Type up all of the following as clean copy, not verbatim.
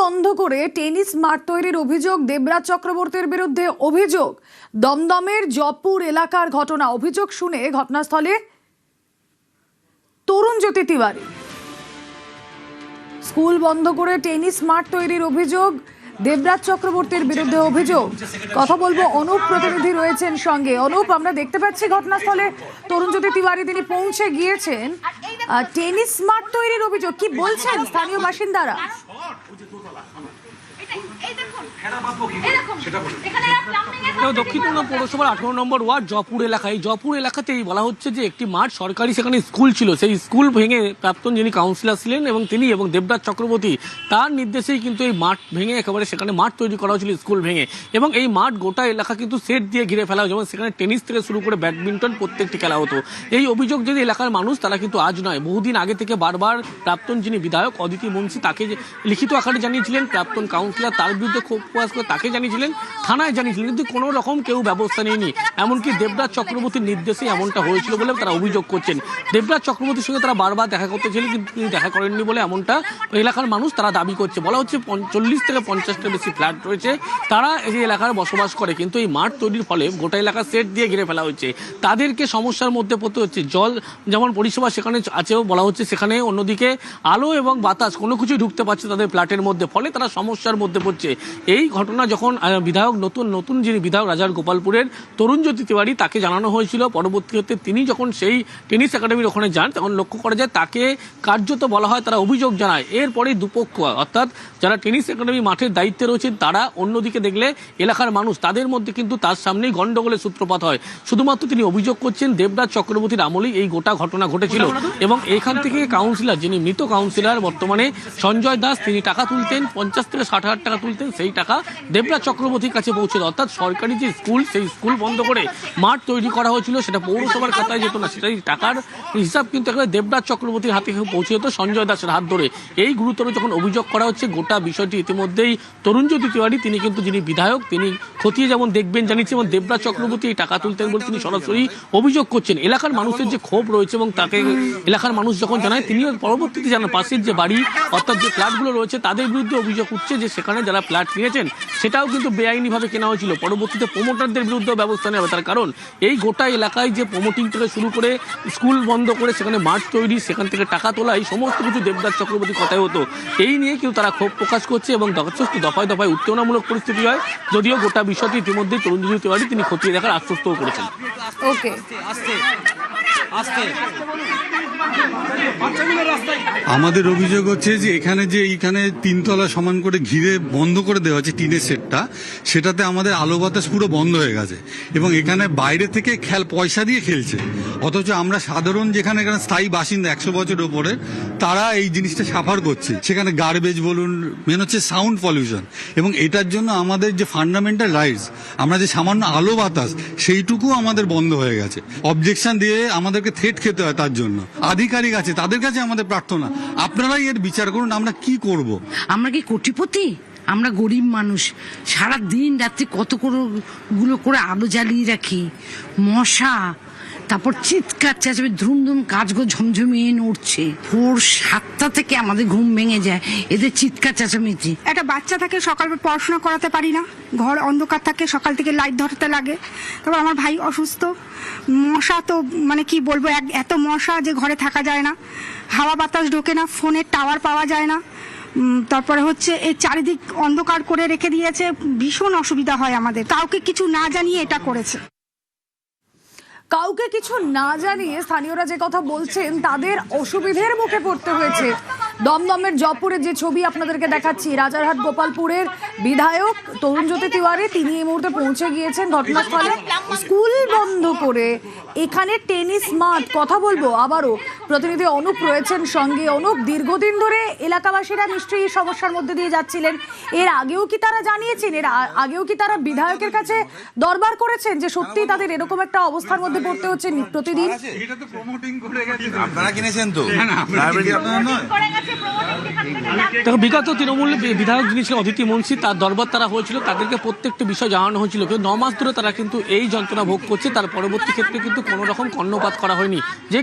বন্ধ করে টেনিস মাঠ তৈরির অভিযোগ দেবরাজ চক্রবর্তীর বিরুদ্ধে। অভিযোগ দমদমের জয়পুর এলাকার ঘটনা। অভিযোগ শুনে ঘটনাস্থলে তরুণজ্যোতি তিওয়ারি। স্কুল বন্ধ করে টেনিস মাঠ তৈরির অভিযোগ দেবরাজ চক্রবর্তীর বিরুদ্ধে। অভিযোগ কথা বলবো, অনুপ প্রতিনিধি রয়েছেন সঙ্গে। অনুপ, আমরা দেখতে পাচ্ছি ঘটনাস্থলে তরুণজ্যোতি তিওয়ারি তিনি পৌঁছে গিয়েছেন। টেনিস মাঠ তৈরির অভিযোগ, কি বলছেন স্থানীয় বাসিন্দারা? দক্ষিণ পৌরসভার 18 নম্বর ওয়ার্ড জয়পুর এলাকায়, জয়পুর এলাকাতেই বলা হচ্ছে যে একটি মাঠ সরকারি সেখানে স্কুল ছিল, সেই স্কুল ভেঙে প্রাক্তন যিনি কাউন্সিলর ছিলেন এবং তিনি এবং দেবরাজ চক্রবর্তী তার নির্দেশেই কিন্তু এই মাঠ ভেঙে একেবারে সেখানে মাঠ তৈরি করা হয়েছিল স্কুল ভেঙে। এবং এই মাঠ গোটা এলাকা কিন্তু সেট দিয়ে ঘিরে ফেলা হয়, যেমন সেখানে টেনিস থেকে শুরু করে ব্যাডমিন্টন প্রত্যেকটি খেলা হতো। এই অভিযোগ যদি এলাকার মানুষ, তারা কিন্তু আজ নয়, বহুদিন আগে থেকে বারবার প্রাক্তন যিনি বিধায়ক অদিতি মুন্সি তাকে লিখিত আকারে জানিয়েছিলেন, প্রাক্তন কাউন্সিলর তার বিরুদ্ধে ক্ষোভ প্রকাশ করে তাকে জানিয়েছিলেন, থানায় জানিয়েছিলেন, কিন্তু কোনো রকম কেউ ব্যবস্থা নেয়নি। এমনকি দেবরাজ চক্রবর্তীর নির্দেশে এমনটা হয়েছিল বলে তারা অভিযোগ করছেন। দেবরাজ চক্রবর্তীর সঙ্গে তারা বারবার দেখা করতে ছিলেন, কিন্তু তিনি দেখা করেননি বলে এমনটা এলাকার মানুষ তারা দাবি করছে। বলা হচ্ছে 40 থেকে 50টা বেশি ফ্ল্যাট রয়েছে, তারা এই এলাকায় বসবাস করে, কিন্তু এই মাঠ তৈরির ফলে গোটা এলাকা সেট দিয়ে ঘিরে ফেলা হচ্ছে। তাদেরকে সমস্যার মধ্যে পড়তে হচ্ছে। জল যেমন পরিষেবা সেখানে আছেও, বলা হচ্ছে সেখানে অন্যদিকে আলো এবং বাতাস কোনো কিছুই ঢুকতে পারছে তাদের ফ্ল্যাটের মধ্যে, ফলে তারা সমস্যার মধ্যে পড়ছে। এই ঘটনা যখন বিধায়ক নতুন যিনি বিধায়ক রাজার গোপালপুরের তরুণজ্যোতি তিওয়ারি, তাকে জানানো হয়েছিল। পরবর্তীতে তিনি যখন সেই টেনিস একাডেমির ওখানে যান, তখন লক্ষ্য করা যায় তাকে কার্যত বলা হয়, তারা অভিযোগ জানায়। এরপরে দুপক্ষ অর্থাৎ যারা টেনিস একাডেমি মাঠের দায়িত্বে রয়েছেন তারা, অন্যদিকে দেখলে এলাকার মানুষ, তাদের মধ্যে কিন্তু তার সামনেই গন্ডগোলের সূত্রপাত হয়। শুধুমাত্র তিনি অভিযোগ করছেন দেবরাজ চক্রবর্তীর আমলেই এই গোটা ঘটনা ঘটেছিল। এবং এখান থেকে কাউন্সিলর, যিনি মৃত কাউন্সিলর বর্তমানে সঞ্জয় দাস, তিনি টাকা তুলতেন, 50 থেকে 60 হাজার টাকা তুলতেন, সেই টাকা দেবরাজ চক্রবর্তীর কাছে পৌঁছে। অর্থাৎ সরকারি যে স্কুল, সেই স্কুল বন্ধ করে মাঠ তৈরি করা হয়েছিল, সেটা পৌরসভার খাতায় যেত না, সেটাই টাকার হিসাব কিন্তু একেবারে দেবরাজ চক্রবর্তীর হাতে পৌঁছে যেত সঞ্জয় দাসের হাত ধরে। এই গুরুতর যখন অভিযোগ করা হচ্ছে, গোটা বিষয়টি ইতিমধ্যেই তরুণজ্যোতি তিওয়ারি, তিনি কিন্তু যিনি বিধায়ক, তিনি খতিয়ে যেমন দেখবেন জানিয়েছেন, এবং দেবরাজ চক্রবর্তী এই টাকা তুলতেন বলে তিনি সরাসরি অভিযোগ করছেন। এলাকার মানুষের যে ক্ষোভ রয়েছে এবং তাকে এলাকার মানুষ যখন জানায়, তিনিও পরবর্তীতে জানান পাশের যে বাড়ি অর্থাৎ যে ফ্ল্যাটগুলো রয়েছে তাদের বিরুদ্ধে অভিযোগ উঠছে যে সেখানে যারা ফ্ল্যাট নিয়েছেন সেটাও কিন্তু বেআইনিভাবে কেনা হয়েছিল। পরবর্তীতে প্রমোটারদের বিরুদ্ধে ব্যবস্থা নেওয়া হবে, তার কারণ এই গোটা এলাকায় যে প্রমোটিং থেকে শুরু করে স্কুল বন্ধ করে সেখানে মাঠ তৈরি, সেখান থেকে টাকা তোলা, এই সমস্ত কিছু দেবরাজ চক্রবর্তীর কথাই হতো। এই নিয়ে কিন্তু তারা ক্ষোভ প্রকাশ করছে এবং দফায় দফায় উত্তেজনামূলক পরিস্থিতি হয়। যদিও গোটা বিষয়টি ইতিমধ্যে তরুণজ্যোতি তিওয়ারি তিনি খতিয়ে দেখার আশ্বস্তও করেছেন। ওকে, আমাদের অভিযোগ হচ্ছে যে এখানে তিনতলা সমান করে ঘিরে বন্ধ করে দেওয়া হচ্ছে টিনের সেটটা, সেটাতে আমাদের আলো বাতাস পুরো বন্ধ হয়ে গেছে এবং এখানে বাইরে থেকে পয়সা দিয়ে খেলছে। অথচ আমরা সাধারণ যেখানে স্থায়ী বাসিন্দা 100 বছর ওপরে, তারা এই জিনিসটা সাফার করছে। সেখানে গার্বেজ বলুন, মেন হচ্ছে সাউন্ড পলিউশন, এবং এটার জন্য আমাদের যে ফান্ডামেন্টাল রাইটস, আমরা যে সামান্য আলো বাতাস, সেইটুকু আমাদের বন্ধ হয়ে গেছে। অবজেকশন দিয়ে আমাদেরকে থ্রেট খেতে হয় তার জন্য। আধিকারিক আছে, তাদের কাছে আমাদের প্রার্থনা, আপনারাই এর বিচার করুন, আমরা কি করব? আমরা কি কোটিপতি? আমরা গরিব মানুষ, সারা দিন রাত্রি কত গুলো করে আলো জ্বালিয়ে রাখি, মশা, তারপর চিৎকার চেঁচাবে, ধুমধুম কাজগো ঝমঝমিয়ে নড়ছে। ভোর 7টা থেকে আমাদের ঘুম ভেঙে যায় এদের চিৎকার চেঁচামেচি। একটা বাচ্চা থাকে, সকালে পড়াশোনা করাতে পারি না, ঘর অন্ধকার থাকে, সকাল থেকে লাইট ধরতে লাগে। তারপর আমার ভাই অসুস্থ, মশা তো মানে কি বলবো, এত মশা যে ঘরে থাকা যায় না, হাওয়া বাতাস ঢোকে না, ফোনের টাওয়ার পাওয়া যায় না। তারপরে হচ্ছে এই চারিদিক অন্ধকার করে রেখে দিয়েছে, ভীষণ অসুবিধা হয় আমাদের। কাউকে কিছু না জানিয়ে এটা করেছে। কাউকে কিছু না জানিয়ে স্থানীয়রা যে কথা বলছেন, তাদের অসুবিধের মুখে পড়তে হয়েছে। দমদমের জয়পুরের যে ছবি আপনাদেরকে দেখাচ্ছি, রাজারহাট গোপালপুরের বিধায়ক তরুণজ্যোতি তিওয়ারি, তিনি এই মুহূর্তে পৌঁছে গিয়েছেন ঘটনাস্থলে। স্কুল বন্ধ করে এখানে টেনিস মাঠ, কথা বলবো আবারও, প্রতিনিধি অনুপ রয়েছেন সঙ্গে। অনুপ, দীর্ঘদিন ধরে এলাকাবাসীরা নিশ্চয়ই এই সমস্যার মধ্যে দিয়ে যাচ্ছিলেন। এর আগেও কি তারা জানিয়েছেন, এর আগেও কি তারা বিধায়কের কাছে দরবার করেছেন যে সত্যি তাদের এরকম একটা অবস্থার মধ্যে পড়তে হচ্ছে প্রতিদিন? আপনারা কিনেছেন তো, বিগত তৃণমূল বিধায়ক যিনি ছিলেন অদিতি মুন্সি, তার দরবার তারা হয়েছিল, তাদেরকে প্রত্যেকটা বিষয় জানানো হয়েছিল। কিন্তু 9 মাস ধরে তারা কিন্তু এই যন্ত্রণা ভোগ করছে তার পরবর্তী ক্ষেত্রে কিন্তু কোনো রকম কর্ণপাত করা হয়নি। যে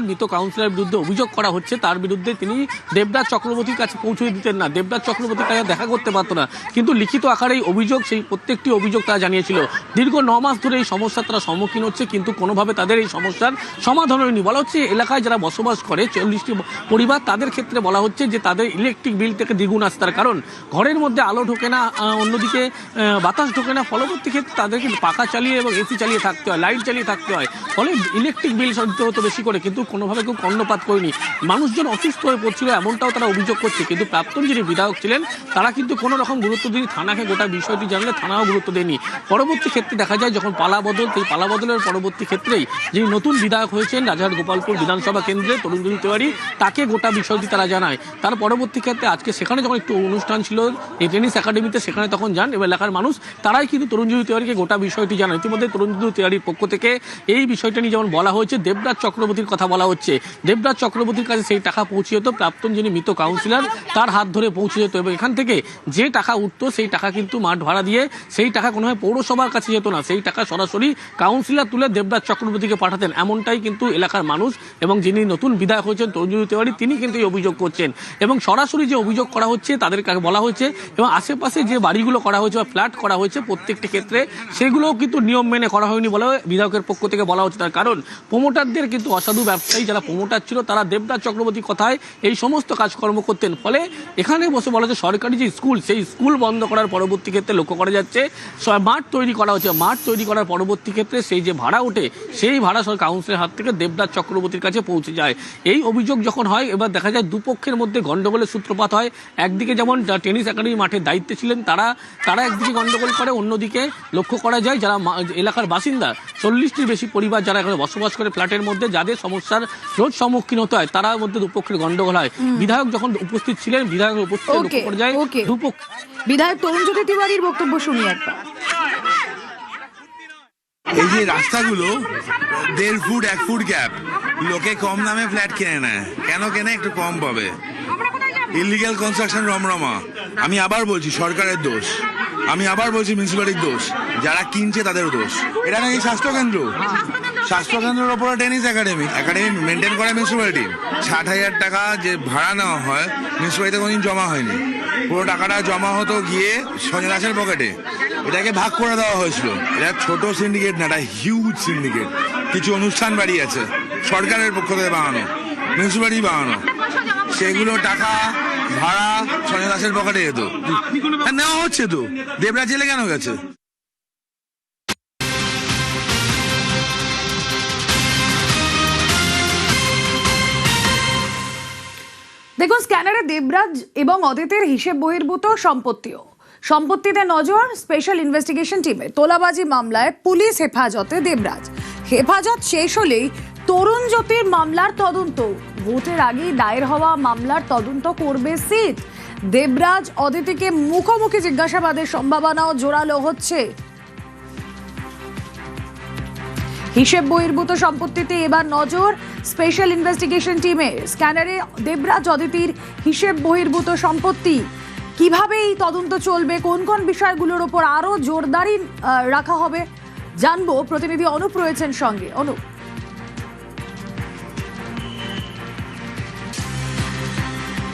মৃত কাউন্সিলর বিরুদ্ধে অভিযোগ করা হচ্ছে তার বিরুদ্ধে তিনি দেবরাজ চক্রবর্তীর কাছে পৌঁছে দিতেন না, দেবরাজ চক্রবর্তীর কাছে দেখা করতে পারতো না, কিন্তু লিখিত আকারে এই অভিযোগ, সেই প্রত্যেকটি অভিযোগ তারা জানিয়েছিল। দীর্ঘ 9 মাস ধরে এই সমস্যার তারা সম্মুখীন হচ্ছে, কিন্তু কোনোভাবে তাদের এই সমস্যার সমাধান হয়নি। বলা হচ্ছে এলাকায় যারা বসবাস করে 40টি পরিবার, তাদের ক্ষেত্রে বলা হচ্ছে যে তাদের ইলেকট্রিক বিল থেকে দ্বিগুণ আসে, তার কারণ ঘরের মধ্যে আলো ঢোকে না, অন্যদিকে বাতাস ঢোকে না, ফলবর্তী ক্ষেত্রে তাদেরকে পাখা চালিয়ে এবং এসি চালিয়ে থাকতে হয়, লাইট চালিয়ে থাকতে হয়, ফলে ইলেকট্রিক বিল দিতে হতো বেশি করে, কিন্তু কোনোভাবে কেউ কর্ণপাত করেনি। মানুষজন অসুস্থ হয়ে পড়ছিল এমনটাও তারা অভিযোগ করছে, কিন্তু প্রাক্তন যিনি বিধায়ক ছিলেন তারা কিন্তু কোনো রকম গুরুত্ব দেয়নি, থানাকে গোটা বিষয়টি জানলে থানাও গুরুত্ব দেয়নি। পরবর্তী ক্ষেত্রে দেখা যায় যখন পালাবদল, সেই পালাবদলের পরবর্তী ক্ষেত্রেই যিনি নতুন বিধায়ক হয়েছেন রাজারহাট গোপালপুর বিধানসভা কেন্দ্রে তরুণজ্যোতি তিওয়ারি, তাকে গোটা বিষয়টি তারা জানায়। তার পরবর্তী ক্ষেত্রে আজকে সেখানে যখন একটু অনুষ্ঠান ছিল এই টেনিস একাডেমিতে, সেখানে তখন যান এবং এলাকার মানুষ তারাই কিন্তু তরুণজ্যোতি তিওয়ারিকে গোটা বিষয়টি জানায়। ইতিমধ্যে তরুণজ্যোতি তিওয়ারির পক্ষ থেকে এই বিষয়টা নিয়ে যেমন বলা হয়েছে, দেবরাজ চক্রবর্তীর কথা বলা হচ্ছে, দেবরাজ চক্রবর্তীর কাছে সেই টাকা পৌঁছে যেত, প্রাক্তন যিনি মৃত কাউন্সিলর তার হাত ধরে পৌঁছে যেত, এবং এখান থেকে যে টাকা উঠতো সেই টাকা কিন্তু মাঠ ভাড়া দিয়ে সেই টাকা কোনোভাবে পৌরসভার কাছে যেত না, সেই টাকা সরাসরি কাউন্সিলর তুলে দেবরাজ চক্রবর্তীকে পাঠাতেন। এমনটাই কিন্তু এলাকার মানুষ এবং যিনি নতুন বিধায়ক হয়েছেন তরুণজ্যোতি তিওয়ারি, তিনি কিন্তু এই অভিযোগ করছেন। এবং সরাসরি যে অভিযোগ করা হচ্ছে তাদের কাছে বলা হয়েছে, এবং আশেপাশে যে বাড়িগুলো করা হয়েছে বা ফ্ল্যাট করা হয়েছে প্রত্যেকটি ক্ষেত্রে সেগুলোও কিন্তু নিয়ম মেনে করা হয়নি বলে বিধায়কের পক্ষ থেকে বলা হচ্ছে। তার কারণ প্রমোটারদের কিন্তু অসাধু ব্যবসায়ী যারা প্রমোটার ছিল তারা দেবরাজ চক্রবর্তীর কথায় এই সমস্ত কাজকর্ম করতেন, ফলে এখানে বসে বলা হচ্ছে সরকারি যে স্কুল, সেই স্কুল বন্ধ করার পরবর্তী ক্ষেত্রে লক্ষ্য করা যাচ্ছে মাঠ তৈরি করা হচ্ছে, মাঠ তৈরি করার পরবর্তী ক্ষেত্রে সেই যে ভাড়া ওঠে সেই ভাড়া কাউন্সিলের হাত থেকে দেবরাজ চক্রবর্তীর কাছে পৌঁছে যায়। এই অভিযোগ যখন হয় এবার দেখা যায় দুপক্ষের মধ্যে গন্ডগোলের সূত্রপাত হয়। একদিকে যেমন টেনিস একাডেমি মাঠের দায়িত্বে ছিলেন তারা একদিকে গন্ডগোল করে, অন্যদিকে লক্ষ্য করা যায় যারা এলাকার বাসিন্দা 40টির বেশি পরিবার যারা এখানে বসবাস করে ফ্ল্যাটের মধ্যে, যাদের সমস্যার রোজ সম্মুখীন হতে হয়, তার মধ্যে দুপক্ষের গন্ডগোল হয়। বিধায়ক যখন উপস্থিত ছিলেন, বিধায়কের উপস্থিত লক্ষ্য করা যায় দুপক্ষ। বিধায়ক তরুণজ্যোতি তিওয়ারির বক্তব্য শুনি একবার। এই যে রাস্তাগুলো 1.5 ফুট 1 ফুট গ্যাপ, লোকে কম দামে ফ্ল্যাট কিনে নেয়, কেন কেনে? একটু কম পাবে। ইলিগাল কনস্ট্রাকশন রমরমা। আমি আবার বলছি সরকারের দোষ, আমি আবার বলছি মিউনিসিপ্যালিটির দোষ, যারা কিনছে তাদের দোষ। এটা নাকি স্বাস্থ্যকেন্দ্র, স্বাস্থ্যকেন্দ্রের ওপরে টেনিস একাডেমি মেনটেন করে মিউনিসিপ্যালিটি। 60,000 টাকা যে ভাড়া নেওয়া হয় মিউনিসিপ্যালিটিতে কোনোদিন জমা হয়নি, পুরো টাকাটা জমা হতো গিয়ে সঞ্জয় দাসের পকেটে। এটাকে ভাগ করে দেওয়া হয়েছিল। এটা ছোট সিন্ডিকেট না, এটা হিউজ সিন্ডিকেট। কিছু অনুষ্ঠান বাড়ি আছে সরকারের পক্ষ থেকে বানানো, মিউনিসিপ্যালিটি বানানো, সেগুলো টাকা ভাড়া সঞ্জয় দাসের পকেটে যেত, নেওয়া হচ্ছে। তো দেবরাজ জেলে কেন গেছে? দেখুন, স্ক্যানারে দেবরাজ এবং অদিতের হিসেব বহির্ভূত সম্পত্তিতে নজর স্পেশাল ইনভেস্টিগেশন টিমের। তোলাবাজি মামলায় পুলিশ হেফাজতে দেবরাজ, হেফাজত শেষ হলেই তরুণজ্যোতির মামলার তদন্ত। ভোটের আগেই দায়ের হওয়া মামলার তদন্ত করবে সিট। দেবরাজ অদিতিকে মুখোমুখি জিজ্ঞাসাবাদের সম্ভাবনাও জোরালো হচ্ছে। হিসেব বহির্ভূত সম্পত্তিতে এবার নজর স্পেশাল ইনভেস্টিগেশন টিমের। স্ক্যানারে দেবরাজ অদিতির হিসেব বহির্ভূত সম্পত্তি, কিভাবে এই তদন্ত চলবে, কোন কোন বিষয়গুলোর উপর আরো জোরদারি রাখা হবে জানবো। প্রতিনিধি অনুপ রয়েছেন সঙ্গে। অনুপ,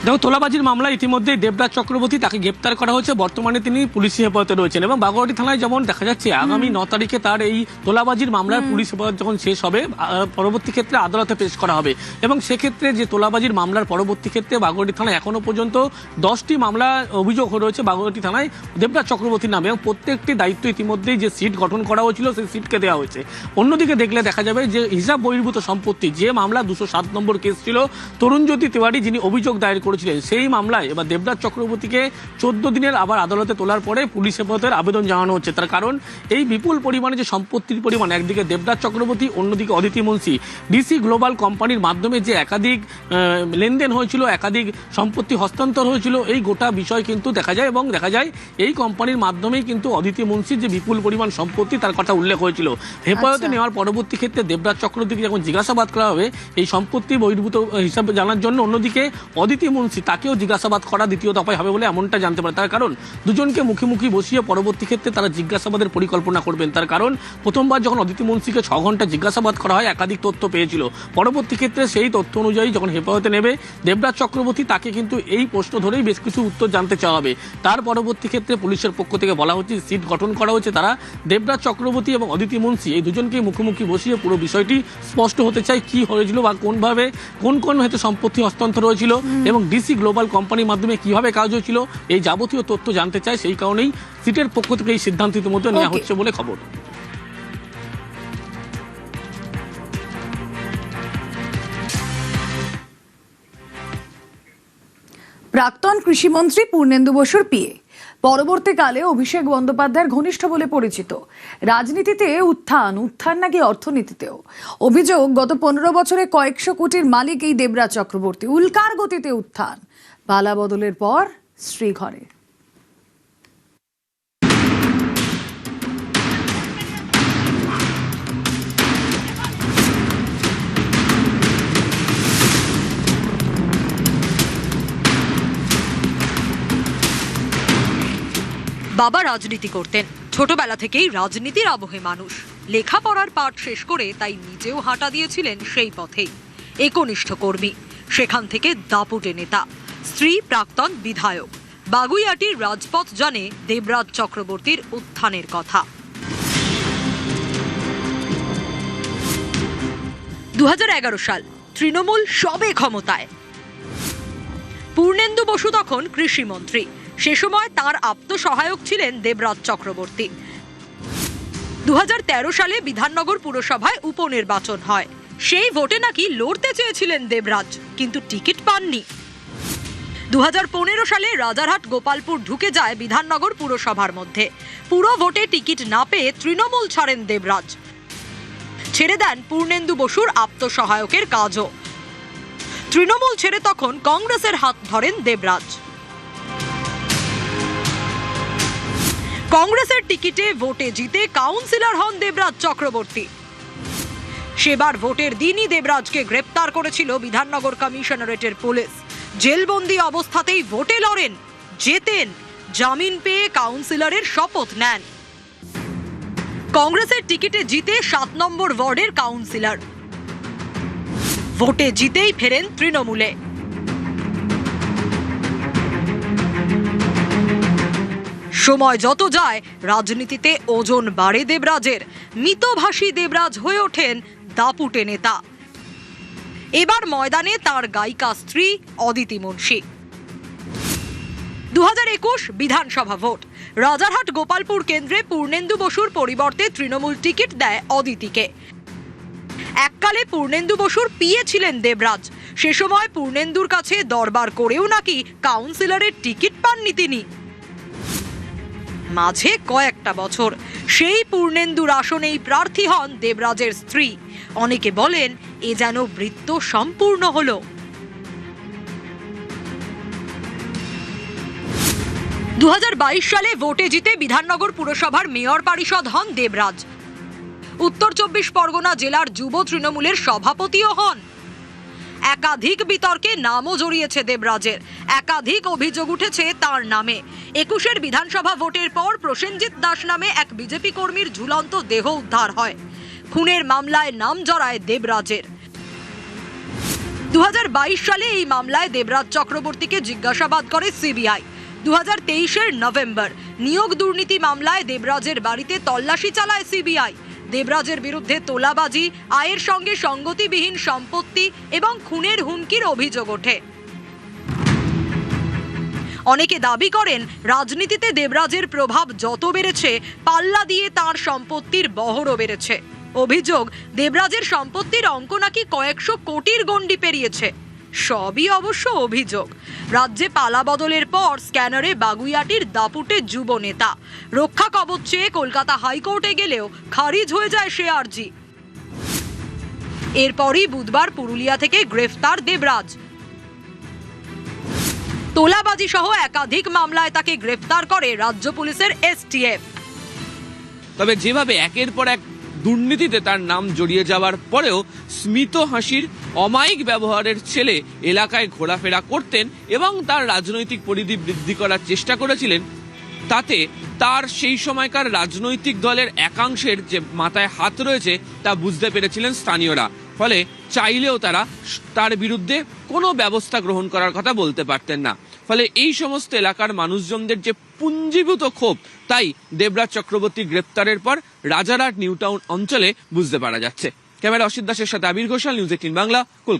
দেখো, তোলাবাজির মামলায় ইতিমধ্যে দেবরাজ চক্রবর্তী, তাকে গ্রেপ্তার করা হয়েছে, বর্তমানে তিনি পুলিশ হেফাজতে রয়েছেন। এবং বাগুইআটি থানায় যেমন দেখা যাচ্ছে আগামী 9 তারিখে তার এই তোলাবাজির মামলার পুলিশ হেফাজত যখন শেষ হবে, পরবর্তী ক্ষেত্রে আদালতে পেশ করা হবে। এবং সেক্ষেত্রে যে তোলাবাজির মামলার পরবর্তী ক্ষেত্রে বাগুইআটি থানায় এখনো পর্যন্ত 10টি মামলা অভিযোগ রয়েছে বাগুইআটি থানায় দেবরাজ চক্রবর্তীর নামে, এবং প্রত্যেকটি দায়িত্ব ইতিমধ্যেই যে সিট গঠন করা হয়েছিল সেই সিটকে দেওয়া হয়েছে। অন্যদিকে দেখলে দেখা যাবে যে হিসাব বহির্ভূত সম্পত্তি, যে মামলা 207 নম্বর কেস ছিল, তরুণজ্যোতি তিওয়ারি যিনি অভিযোগ দায়ের করেছিলেন, সেই মামলায় এবার দেবরাজ চক্রবর্তীকে 14 দিনের আবার আদালতে তোলার পরে পুলিশ হেফাজতের আবেদন জানানো হচ্ছে। তার কারণ এই বিপুল পরিমাণে যে সম্পত্তির পরিমাণ, একদিকে দেবরাজ চক্রবর্তী, অন্যদিকে অদিতি মুন্সি, ডিসি গ্লোবাল কোম্পানির মাধ্যমে যে একাধিক লেনদেন হয়েছিল, একাধিক সম্পত্তি হস্তান্তর হয়েছিল, এই গোটা বিষয় কিন্তু দেখা যায়। এবং দেখা যায় এই কোম্পানির মাধ্যমেই কিন্তু অদিতি মুন্সির যে বিপুল পরিমাণ সম্পত্তি তার কথা উল্লেখ হয়েছিল। হেফাজতে নেওয়ার পরবর্তী ক্ষেত্রে দেবরাজ চক্রবর্তীকে যখন জিজ্ঞাসাবাদ করা হবে এই সম্পত্তি বহির্ভূত হিসাব জানার জন্য, অন্যদিকে অদিতি মুন্সি তাকেও জিজ্ঞাসাবাদ করা দ্বিতীয় দফায় হবে বলে এমনটা জানতে পারে। তার কারণ দুজনকে মুখোমুখি বসিয়ে পরবর্তী ক্ষেত্রে তারা জিজ্ঞাসাবাদের পরিকল্পনা করবেন। তার কারণ প্রথমবার যখন অদিতি মুন্সিকে 6 ঘন্টা জিজ্ঞাসাবাদ করা হয় একাধিক তথ্য পেয়েছিল। পরবর্তী ক্ষেত্রে সেই তথ্য অনুযায়ী যখন হেফাজতে নেবে দেবরাজ চক্রবর্তী, তাকে কিন্তু এই প্রশ্ন ধরেই বেশ কিছু উত্তর জানতে চাওয়া হবে। তার পরবর্তী ক্ষেত্রে পুলিশের পক্ষ থেকে বলা হচ্ছে সিট গঠন করা হচ্ছে, তারা দেবরাজ চক্রবর্তী এবং অদিতি মুন্সি এই দুজনকে মুখোমুখি বসিয়ে পুরো বিষয়টি স্পষ্ট হতে চায় কি হয়েছিল বা কোনভাবে কোন হয়তো সম্পত্তি হস্তান্তর হয়েছিল এবং ডিসি গ্লোবাল কোম্পানির মাধ্যমে কিভাবে কাজ হয়েছিল, এই যাবতীয় তথ্য জানতে চায়। সেই কারণেই সিটের পক্ষ থেকে এই সিদ্ধান্ত ইতিমধ্যে নেওয়া হচ্ছে বলে খবর। প্রাক্তন কৃষিমন্ত্রী পূর্ণেন্দু বসুর পিএ, পরবর্তীকালে অভিষেক বন্দ্যোপাধ্যায়ের ঘনিষ্ঠ বলে পরিচিত। রাজনীতিতে উত্থান নাকি অর্থনীতিতেও। অভিযোগ, গত 15 বছরে কয়েকশো কোটির মালিক এই দেবরাজ চক্রবর্তী। উল্কার গতিতে উত্থান, পালা বদলের পর স্ত্রী ঘরে। বাবা রাজনীতি করতেন, ছোটবেলা থেকেই রাজনীতির আবহে মানুষ। লেখাপড়ার পাঠ শেষ করে তাই নিজেও হাঁটা দিয়েছিলেন সেই পথেই। একনিষ্ঠ কর্মী, সেখান থেকে দাপুটে নেতা। স্ত্রী প্রাক্তন বিধায়ক। বাগুইআটির রাজপথ জানে দেবরাজ চক্রবর্তীর উত্থানের কথা। 2011 সাল, তৃণমূল সবে ক্ষমতায়। পূর্ণেন্দু বসু তখন কৃষিমন্ত্রী। সে সময় তার আপ্তসহায়ক ছিলেন দেবরাজ চক্রবর্তী। 2013 সালে বিধাননগর পুরসভায় উপনির্বাচন হয়। সেই ভোটে নাকি লড়তে চেয়েছিলেন দেবরাজ, কিন্তু টিকিট পাননি। 2015 সালে রাজারহাট গোপালপুর ঢুকে যায় বিধাননগর পুরসভার মধ্যে। পুরো ভোটে টিকিট না পেয়ে তৃণমূল ছাড়েন দেবরাজ। ছেড়ে দেন পূর্ণেন্দু বসুর আপ্তসহায়কের কাজও। তৃণমূল ছেড়ে তখন কংগ্রেসের হাত ধরেন দেবরাজ। কংগ্রেসের টিকিটে ভোটে জিতে কাউন্সিলর হন দেবরাজ চক্রবর্তী। সেবার ভোটের দিনই দেবরাজকে গ্রেপ্তার করেছিল বিধাননগর কমিশনারেটের পুলিশ। জেলবন্দি অবস্থাতেই ভোটে লড়েন, জেতেন, জামিন পেয়ে কাউন্সিলরের শপথ নেন। কংগ্রেসের টিকিটে জিতে 7 নম্বর ওয়ার্ডের কাউন্সিলর। ভোটে জিতেই ফেরেন তৃণমূলে। সময় যত যায় রাজনীতিতে ওজন বাড়ে দেবরাজের। মিতভাষী দেবরাজ হয়ে ওঠেন দাপুটে নেতা। এবার ময়দানে তার গায়িকা স্ত্রী অদিতি মুন্সি। 2021 বিধানসভা ভোট। রাজারহাট গোপালপুর কেন্দ্রে পূর্ণেন্দু বসুর পরিবর্তে তৃণমূল টিকিট দেয় অদিতিকে। এককালে পূর্ণেন্দু বসুর পিএ ছিলেন দেবরাজ। সে সময় পূর্ণেন্দুর কাছে দরবার করেও নাকি কাউন্সিলরের টিকিট পাননি তিনি। মাঝে কয়েকটা বছর সেই পূর্ণেন্দুর আসনেই প্রার্থী হন দেবরাজের স্ত্রী। অনেকে বলেন এ যেন বৃত্ত সম্পূর্ণ হলো। 2022 সালে ভোটে জিতে বিধাননগর পুরসভার মেয়র পরিষদ হন দেবরাজ। উত্তর 24 পরগনা জেলার যুব তৃণমূলের সভাপতিও হন। একাধিক বিতর্কে নামও জড়িয়েছে দেবরাজের। একাধিক অভিযোগ উঠেছে তার নামে। 21 বিধানসভা ভোটের পর প্রসেনজিৎ দাস নামে এক বিজেপি কর্মীর ঝুলন্ত দেহ উদ্ধার হয়। খুনের মামলায় নাম জড়ায় দেবরাজের। 2022 সালে এই মামলায় দেবরাজ চক্রবর্তীকে জিজ্ঞাসাবাদ করে সিবিআই। 2023 নভেম্বর নিয়োগ দুর্নীতি মামলায় দেবরাজের বাড়িতে তল্লাশি চালায় সিবিআই। দেবরাজের বিরুদ্ধে তোলাবাজি, আয়ের সঙ্গে সঙ্গতিবিহীন সম্পত্তি এবং খুনের হুমকির অভিযোগ ওঠে। অনেকে দাবি করেন রাজনীতিতে দেবরাজের প্রভাব যত বেড়েছে পাল্লা দিয়ে তার সম্পত্তির বহরও বেড়েছে। অভিযোগ, দেবরাজের সম্পত্তির অঙ্ক নাকি কয়েকশো কোটির গণ্ডি পেরিয়েছে। সবই অবশ্য অভিযোগ। রাজ্যে পালা বদলের পর স্ক্যানারে বাগুইআটির দাপুটে যুব নেতা। রক্ষা কবচ চেয়ে কলকাতা হাইকোর্টে গেলেও খারিজ হয়ে যায় সে আর্জি। এরপরই বুধবার পুরুলিয়া থেকে গ্রেফতার দেবরাজ। তোলাবাজি সহ একাধিক মামলায় তাকে গ্রেফতার করে রাজ্য পুলিশের এসটিএফ। তবে যেভাবে একের পর এক দুর্নীতিতে তার নাম জড়িয়ে যাওয়ার পরেও স্মিত হাসির অমায়িক ব্যবহারের ছেলে এলাকায় ঘোরাফেরা করতেন এবং তার রাজনৈতিক পরিধি বৃদ্ধি করার চেষ্টা করেছিলেন, তাতে তার সেই সময়কার রাজনৈতিক দলের একাংশের যে মাথায় হাত রয়েছে তা বুঝতে পেরেছিলেন স্থানীয়রা। ফলে চাইলেও তারা তার বিরুদ্ধে কোনো ব্যবস্থা গ্রহণ করার কথা বলতে পারতেন না। ফলে এই সমস্ত এলাকার মানুষজনদের যে পুঞ্জীভূত ক্ষোভ, তাই দেবরাজ চক্রবর্তী গ্রেপ্তারের পর রাজারহাট নিউ টাউন অঞ্চলে বুঝতে পারা যাচ্ছে। ক্যামেরা অসিত দাসের সাথে আবির ঘোষাল, নিউজ 18 বাংলা, কলকাতা।